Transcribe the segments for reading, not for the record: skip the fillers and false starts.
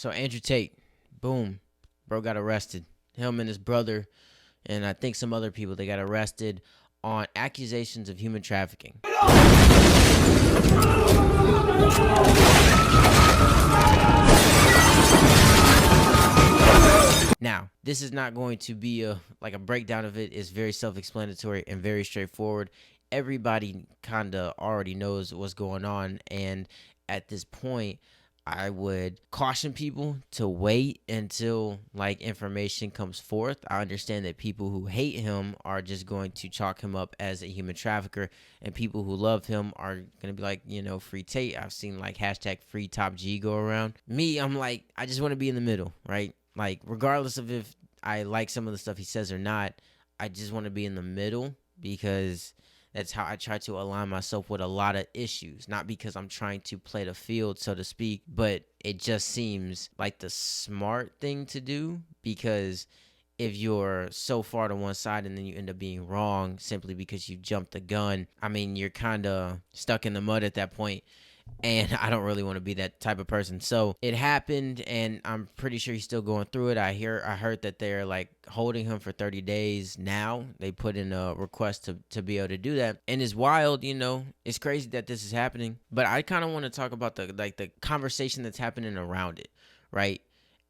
So Andrew Tate, boom, bro got arrested. Him and his brother, and I think some other people, they got arrested on accusations of human trafficking. Now, this is not going to be a breakdown of it. It's very self-explanatory and very straightforward. Everybody kind of already knows what's going on, and at this point, I would caution people to wait until information comes forth. I understand that people who hate him are just going to chalk him up as a human trafficker, and people who love him are going to be like, free Tate. I've seen hashtag free Top G go around. Me, I'm like, I just want to be in the middle, right? Regardless of if I like some of the stuff he says or not, I just want to be in the middle because that's how I try to align myself with a lot of issues. Not because I'm trying to play the field, so to speak, but it just seems like the smart thing to do, because if you're so far to one side and then you end up being wrong simply because you jumped the gun, I mean, you're kind of stuck in the mud at that point. And I don't really want to be that type of person. So it happened, and I'm pretty sure he's still going through it. I heard that they're holding him for 30 days now. They put in a request to be able to do that. And it's wild, it's crazy that this is happening. But I kind of want to talk about the conversation that's happening around it, right?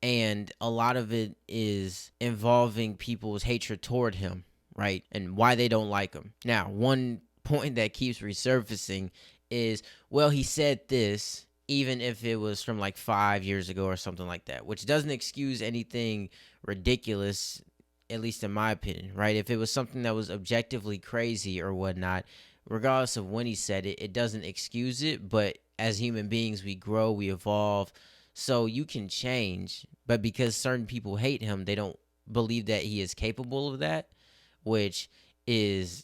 And a lot of it is involving people's hatred toward him, right? And why they don't like him. Now, one point that keeps resurfacing is, well, he said this, even if it was from 5 years ago or something like that, which doesn't excuse anything ridiculous, at least in my opinion, right? If it was something that was objectively crazy or whatnot, regardless of when he said it, it doesn't excuse it. But as human beings, we grow, we evolve, so you can change. But because certain people hate him, they don't believe that he is capable of that, which is,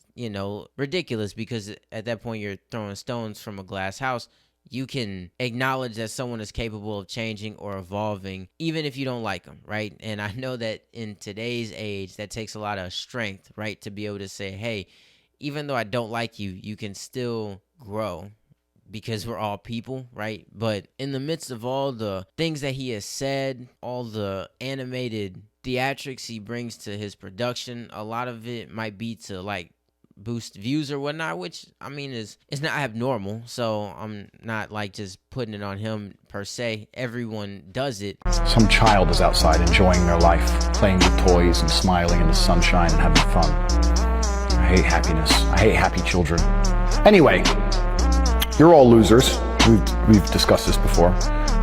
ridiculous, because at that point you're throwing stones from a glass house. You can acknowledge that someone is capable of changing or evolving, even if you don't like them, right? And I know that in today's age, that takes a lot of strength, right? To be able to say, hey, even though I don't like you, you can still grow, because we're all people, right? But in the midst of all the things that he has said, all the animated theatrics he brings to his production, a lot of it might be to boost views or whatnot, which I mean is not abnormal. So I'm not just putting it on him per se. Everyone does it. Some child is outside enjoying their life, playing with toys and smiling in the sunshine and having fun. I hate happiness. I hate happy children. Anyway, you're all losers. We've discussed this before.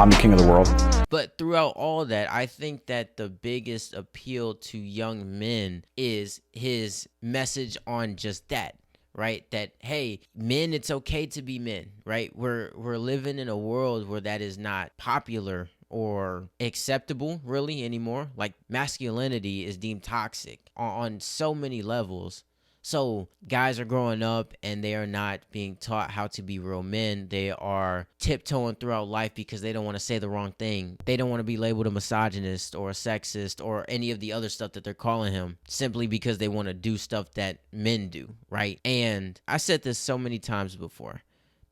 I'm the king of the world. But throughout all that, I think that the biggest appeal to young men is his message on just that, right? That, hey, men, it's okay to be men, right? We're living in a world where that is not popular or acceptable really anymore. Masculinity is deemed toxic on so many levels. So guys are growing up and they are not being taught how to be real men. They are tiptoeing throughout life because they don't want to say the wrong thing. They don't want to be labeled a misogynist or a sexist or any of the other stuff that they're calling him, simply because they want to do stuff that men do, right? And I said this so many times before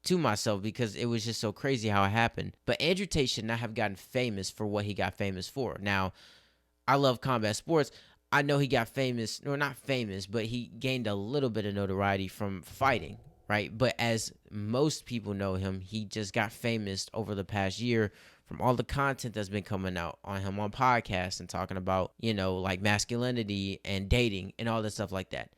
to myself because it was just so crazy how it happened. But Andrew Tate should not have gotten famous for what he got famous for. Now, I love combat sports. I know he got famous, or not famous, but he gained a little bit of notoriety from fighting, right? But as most people know him, he just got famous over the past year from all the content that's been coming out on him on podcasts and talking about, masculinity and dating and all that stuff like that.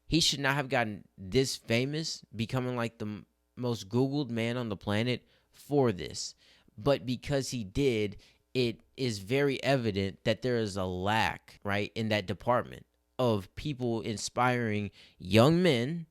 He should not have gotten this famous, becoming the most Googled man on the planet for this. But because he did, it is very evident that there is a lack, right, in that department of people inspiring young men,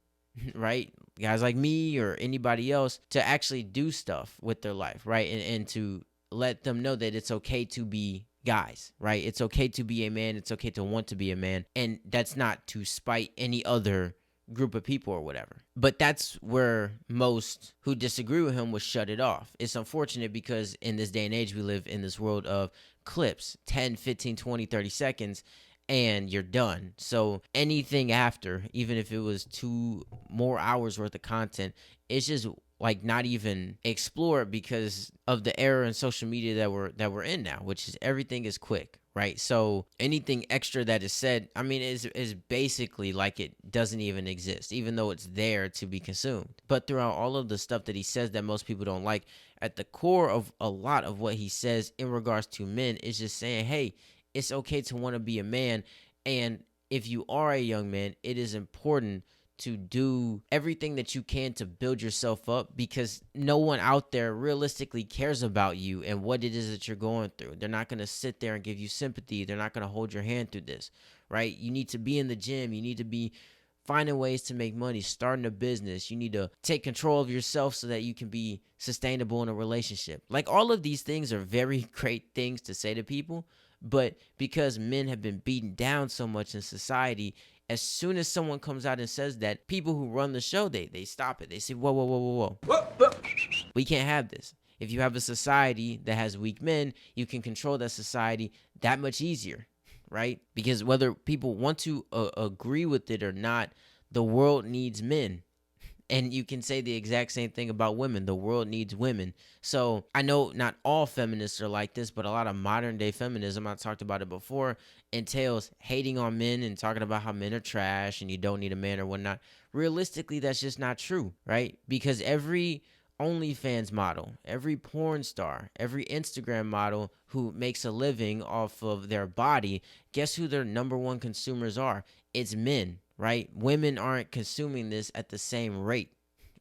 right, guys like me or anybody else, to actually do stuff with their life, right, and to let them know that it's okay to be guys, right? It's okay to be a man. It's okay to want to be a man. And that's not to spite any other group of people or whatever. But that's where most who disagree with him would shut it off. It's unfortunate because in this day and age, we live in this world of clips, 10, 15, 20, 30 seconds, and you're done. So anything after, even if it was 2 more hours worth of content, it's just like not even explore it because of the era in social media that we're in now, which is everything is quick, right? So anything extra that is said, I mean, is basically like it doesn't even exist, even though it's there to be consumed. But throughout all of the stuff that he says that most people don't like, at the core of a lot of what he says in regards to men is just saying, hey, it's okay to want to be a man. And if you are a young man, it is important to do everything that you can to build yourself up, because no one out there realistically cares about you and what it is that you're going through. They're not going to sit there and give you sympathy. They're not going to hold your hand through this, right? You need to be in the gym. You need to be finding ways to make money, starting a business. You need to take control of yourself so that you can be sustainable in a relationship. Like, all of these things are very great things to say to people, but because men have been beaten down so much in society, as soon as someone comes out and says that, people who run the show, they stop it. They say, whoa, whoa, whoa, whoa, whoa. We can't have this. If you have a society that has weak men, you can control that society that much easier, right? Because whether people want to agree with it or not, the world needs men. And you can say the exact same thing about women. The world needs women. So I know not all feminists are like this, but a lot of modern day feminism, I talked about it before, entails hating on men and talking about how men are trash and you don't need a man or whatnot. Realistically, that's just not true, right? Because every OnlyFans model, every porn star, every Instagram model who makes a living off of their body, guess who their number one consumers are? It's men, right? Women aren't consuming this at the same rate,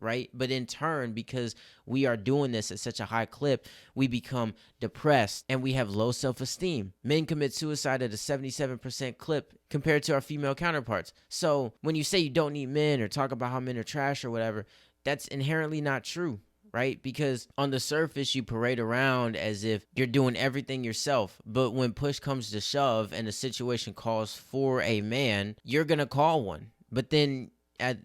right? But in turn, because we are doing this at such a high clip, we become depressed and we have low self-esteem. Men commit suicide at a 77% clip compared to our female counterparts. So when you say you don't need men or talk about how men are trash or whatever, that's inherently not true, right? Because on the surface, you parade around as if you're doing everything yourself. But when push comes to shove and the situation calls for a man, you're going to call one. But then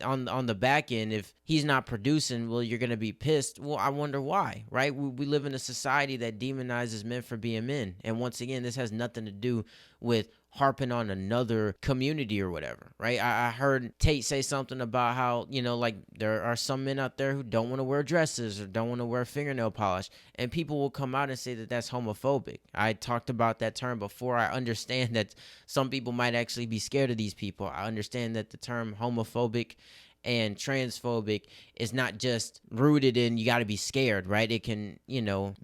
on the back end, if he's not producing, well, you're going to be pissed. Well, I wonder why, right? We live in a society that demonizes men for being men. And once again, this has nothing to do with harping on another community or whatever, right? I heard Tate say something about how, like there are some men out there who don't want to wear dresses or don't want to wear fingernail polish, and people will come out and say that that's homophobic. I talked about that term before. I understand that some people might actually be scared of these people. I understand that the term homophobic and transphobic is not just rooted in you got to be scared, right? It can,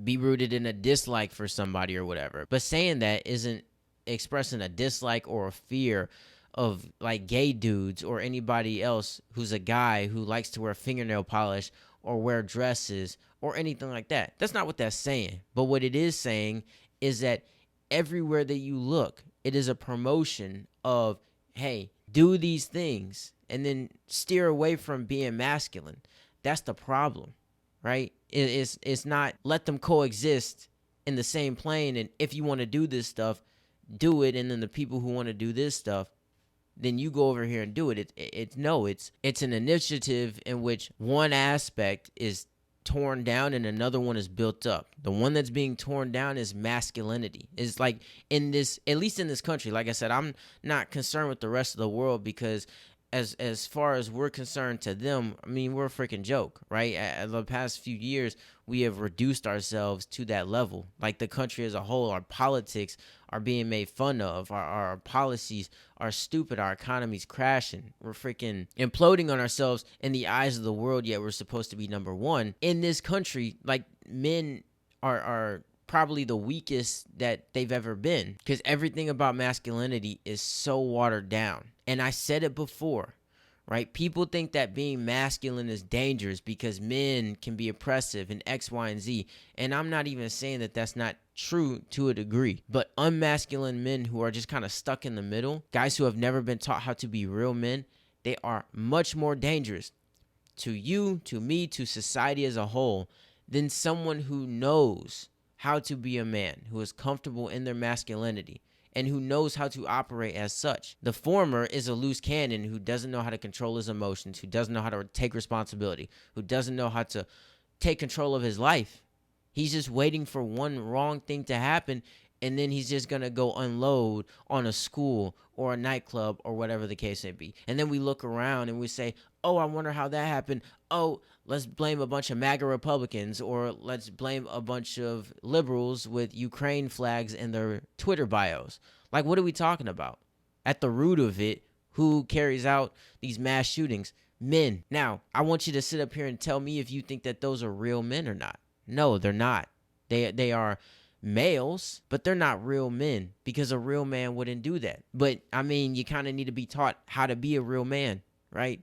be rooted in a dislike for somebody or whatever. But saying that isn't expressing a dislike or a fear of like gay dudes or anybody else who's a guy who likes to wear fingernail polish or wear dresses or anything like that. That's not what that's saying. But what it is saying is that everywhere that you look, it is a promotion of, hey, do these things and then steer away from being masculine. That's the problem, right? It's not let them coexist in the same plane. And if you want to do this stuff, do it. And then the people who want to do this stuff, then you go over here and do it. It's an initiative in which one aspect is torn down and another one is built up. The one that's being torn down is masculinity. It's like in this, at least in this country, like I said, I'm not concerned with the rest of the world because as far as we're concerned to them, I mean, we're a freaking joke, right? The past few years, we have reduced ourselves to that level. Like the country as a whole, our politics are being made fun of. Our policies are stupid. Our economy's crashing. We're freaking imploding on ourselves in the eyes of the world, yet we're supposed to be number one. In this country, like men are probably the weakest that they've ever been because everything about masculinity is so watered down. And I said it before, right? People think that being masculine is dangerous because men can be oppressive and X, Y, and Z. And I'm not even saying that that's not true to a degree. But unmasculine men who are just kind of stuck in the middle, guys who have never been taught how to be real men, they are much more dangerous to you, to me, to society as a whole than someone who knows how to be a man, who is comfortable in their masculinity, and who knows how to operate as such. The former is a loose cannon who doesn't know how to control his emotions, who doesn't know how to take responsibility, who doesn't know how to take control of his life. He's just waiting for one wrong thing to happen, and then he's just gonna go unload on a school or a nightclub or whatever the case may be. And then we look around and we say, oh, I wonder how that happened. Oh, let's blame a bunch of MAGA Republicans, or let's blame a bunch of liberals with Ukraine flags in their Twitter bios. Like, what are we talking about? At the root of it, who carries out these mass shootings? Men. Now, I want you to sit up here and tell me if you think that those are real men or not. No, they're not. They are males, but they're not real men, because a real man wouldn't do that. But I mean, you kind of need to be taught how to be a real man, right?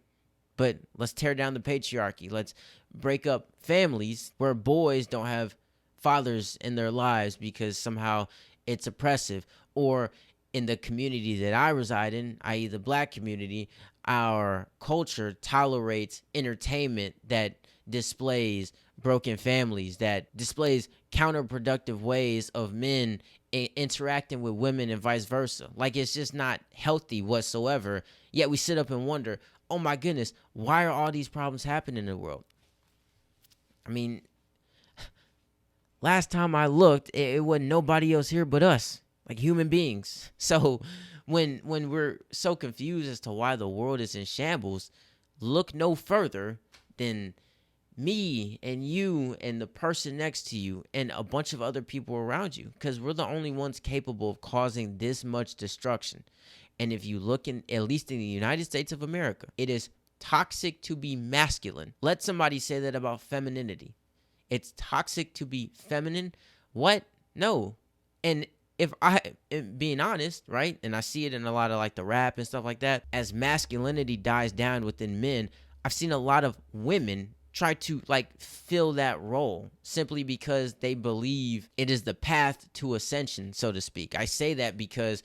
But let's tear down the patriarchy. Let's break up families where boys don't have fathers in their lives because somehow it's oppressive. Or in the community that I reside in, i.e. the black community, our culture tolerates entertainment that displays broken families, that displays counterproductive ways of men interacting with women and vice versa. Like, it's just not healthy whatsoever. Yet we sit up and wonder, oh my goodness, why are all these problems happening in the world? I mean, last time I looked, it wasn't nobody else here but us, like human beings. So when we're so confused as to why the world is in shambles, look no further than me and you and the person next to you and a bunch of other people around you, because we're the only ones capable of causing this much destruction. And if you look in, at least in the United States of America, it is toxic to be masculine. Let somebody say that about femininity. It's toxic to be feminine. What? No. And if I am being honest, right, and I see it in a lot of like the rap and stuff like that, as masculinity dies down within men, I've seen a lot of women try to like fill that role simply because they believe it is the path to ascension, so to speak. I say that because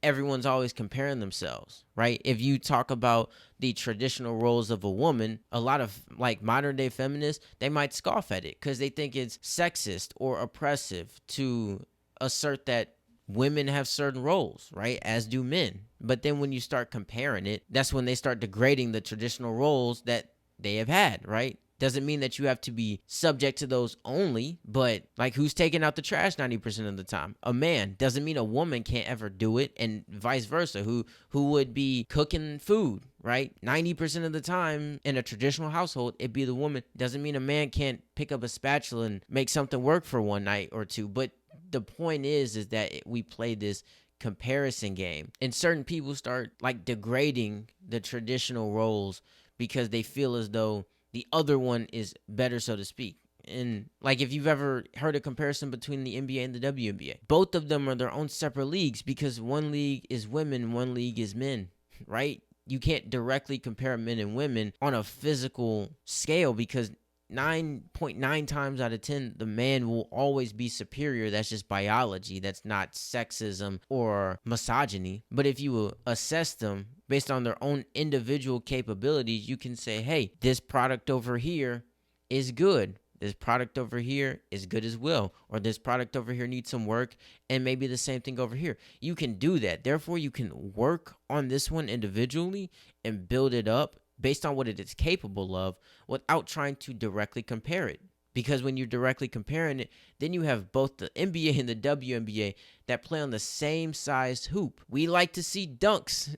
everyone's always comparing themselves, right? If you talk about the traditional roles of a woman, a lot of like modern day feminists, they might scoff at it because they think it's sexist or oppressive to assert that women have certain roles, right? As do men. But then when you start comparing it, that's when they start degrading the traditional roles that they have had, right? Doesn't mean that you have to be subject to those only, but like, who's taking out the trash 90% of the time? A man. Doesn't mean a woman can't ever do it, and vice versa. Who would be cooking food, right? 90% of the time in a traditional household, it'd be the woman. Doesn't mean a man can't pick up a spatula and make something work for one night or two. But the point is that we play this comparison game, and certain people start like degrading the traditional roles because they feel as though the other one is better, so to speak. And like, if you've ever heard a comparison between the NBA and the WNBA, both of them are their own separate leagues, because one league is women, one league is men, right? You can't directly compare men and women on a physical scale, because 9.9 times out of 10, the man will always be superior. That's just biology. That's not sexism or misogyny. But if you assess them based on their own individual capabilities, you can say, hey, this product over here is good. This product over here is good as well. Or this product over here needs some work, and maybe the same thing over here. You can do that. Therefore, you can work on this one individually and build it up based on what it is capable of, without trying to directly compare it. Because when you're directly comparing it, then you have both the NBA and the WNBA that play on the same size hoop. We like to see dunks.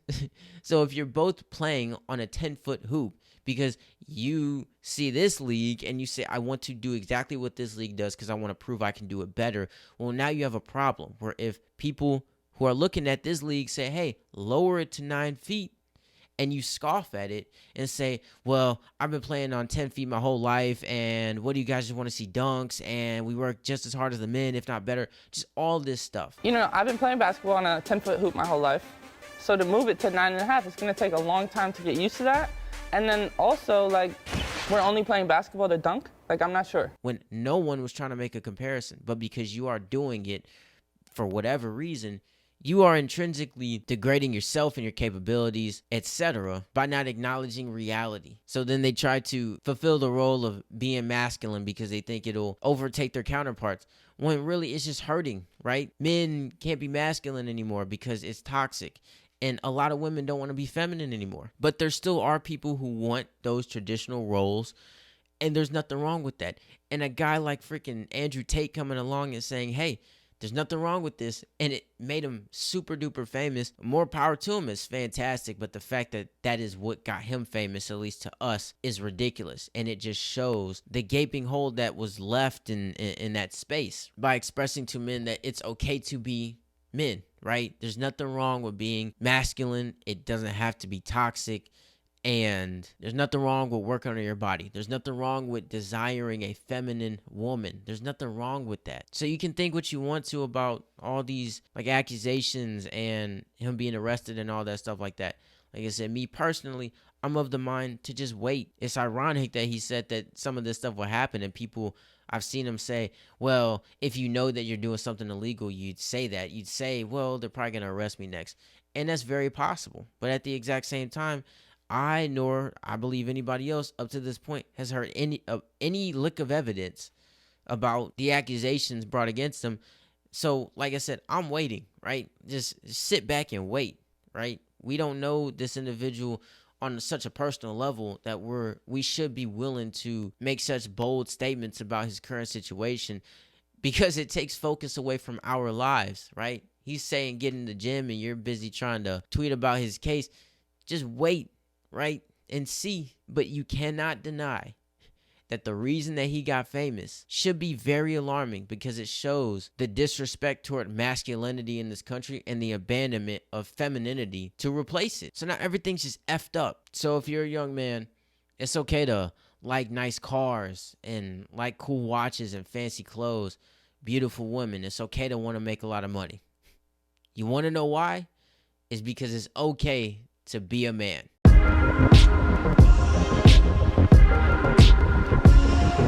So if you're both playing on a 10-foot hoop, because you see this league and you say, I want to do exactly what this league does because I want to prove I can do it better. Well, now you have a problem where if people who are looking at this league say, hey, lower it to 9 feet, and you scoff at it and say, well, I've been playing on 10 feet my whole life, and what do you guys just want to see dunks, and we work just as hard as the men, if not better, just all this stuff. You know, I've been playing basketball on a 10-foot hoop my whole life, so to move it to 9.5, it's going to take a long time to get used to that. And then also, like, we're only playing basketball to dunk? Like, I'm not sure. When no one was trying to make a comparison, but because you are doing it for whatever reason, you are intrinsically degrading yourself and your capabilities, etc., by not acknowledging reality. So then they try to fulfill the role of being masculine because they think it'll overtake their counterparts, when really it's just hurting, right? Men can't be masculine anymore because it's toxic. And a lot of women don't want to be feminine anymore. But there still are people who want those traditional roles, and there's nothing wrong with that. And a guy like freaking Andrew Tate coming along and saying, hey, There's nothing wrong with this. And it made him super duper famous. More power to him. Is fantastic. But the fact that that is what got him famous, at least to us, is ridiculous. And it just shows the gaping hole that was left in that space by expressing to men that it's okay to be men, right? There's nothing wrong with being masculine. It doesn't have to be toxic. And there's nothing wrong with working on your body. There's nothing wrong with desiring a feminine woman. There's nothing wrong with that. So you can think what you want to about all these like accusations and him being arrested and all that stuff like that. Like I said, me personally, I'm of the mind to just wait. It's ironic that he said that some of this stuff will happen, and people, I've seen him say, well, if you know that you're doing something illegal, you'd say that. You'd say, well, they're probably going to arrest me next. And that's very possible. But at the exact same time, nor I believe anybody else up to this point has heard any lick of evidence about the accusations brought against him. So, like I said, I'm waiting, right? Just sit back and wait, right? We don't know this individual on such a personal level that we should be willing to make such bold statements about his current situation, because it takes focus away from our lives, right? He's saying get in the gym and you're busy trying to tweet about his case. Just wait, right, and see. But you cannot deny that the reason that he got famous should be very alarming, because it shows the disrespect toward masculinity in this country and the abandonment of femininity to replace it. So now everything's just effed up. So if you're a young man, it's okay to like nice cars and like cool watches and fancy clothes, beautiful women. It's okay to want to make a lot of money. You want to know why? It's because it's okay to be a man.